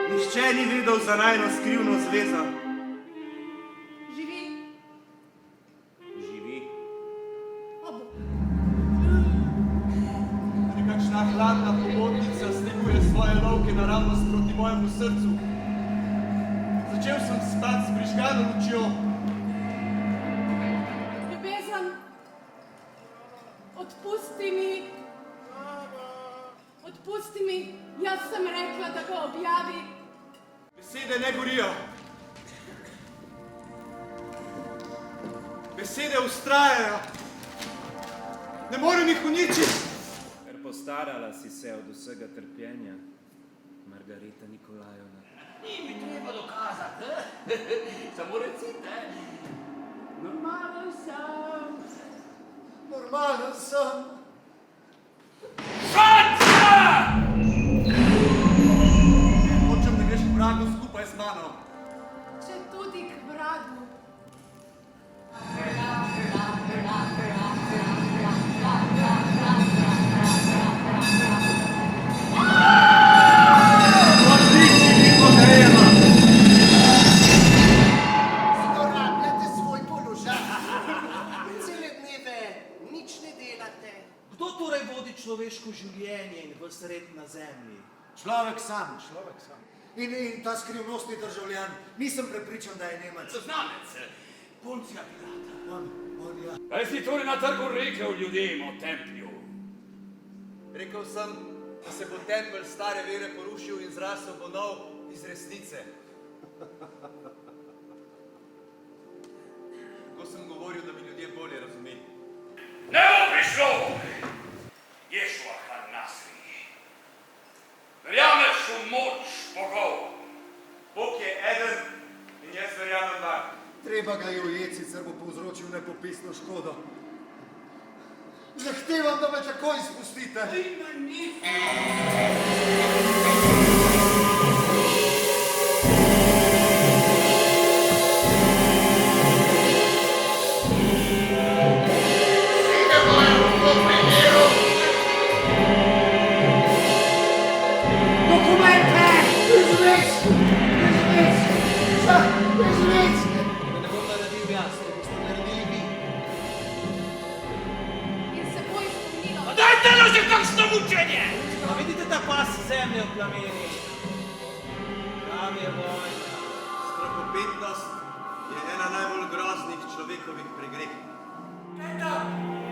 Nihče ni vedel za najno skrivno zvezo. Živi. Živi. Nekakšna hladna pobotnica steguje svoje lovke naravnost proti mojemu srcu. Začel sem spati s prižgano lučjo. Ljubezen, odpusti mi. Odpusti mi, jaz sem rekla, da ga objavi. Besede ne gorijo. Besede ustrajajo. Ne morem jih uničiti. Ker postarala si se od vsega trpljenja, Margarita Nikolajevna. Ni mi treba dokazati, samo recite. Normalen sem. Normalen sem. Franca! Hočem, da greš k vragu skupaj z mano. Če tudi k vragu. Zlorabljate svoj položaj. Cele dneve nič ne delate. Kdo torej vodi človeško življenje in ves red na zemlji? Človek sam. In ta skrivnostni državljan, nisem prepričan, da je Nemec. Znanec, Poncija Pilata. On, ja. Kaj si torej na trgu rekel ljudem o templju? Rekel sem, da se bo tempelj stare vere porušil in zrasel bo nov iz resnice. Ko sem govoril, da bi ljudje bolje razumeli. Ne bo prišlo! Ješua Han-Nasri. Verjameš v moč bogov? Bog je eden in jaz verjamem vanj. Treba ga je ujeti, sicer bo povzročil nepopisno škodo. Zahtevam, da me takoj izpustite. Ne bom naredil jaz, to boste naredili vi. In se bo izpolnilo. Dajte no že kakšno mučenje! A vidite ta pas zemlje v plameni? Tam je vojna. Strahopetnost je ena najbolj groznih človekovih pregreh. Kaj tam?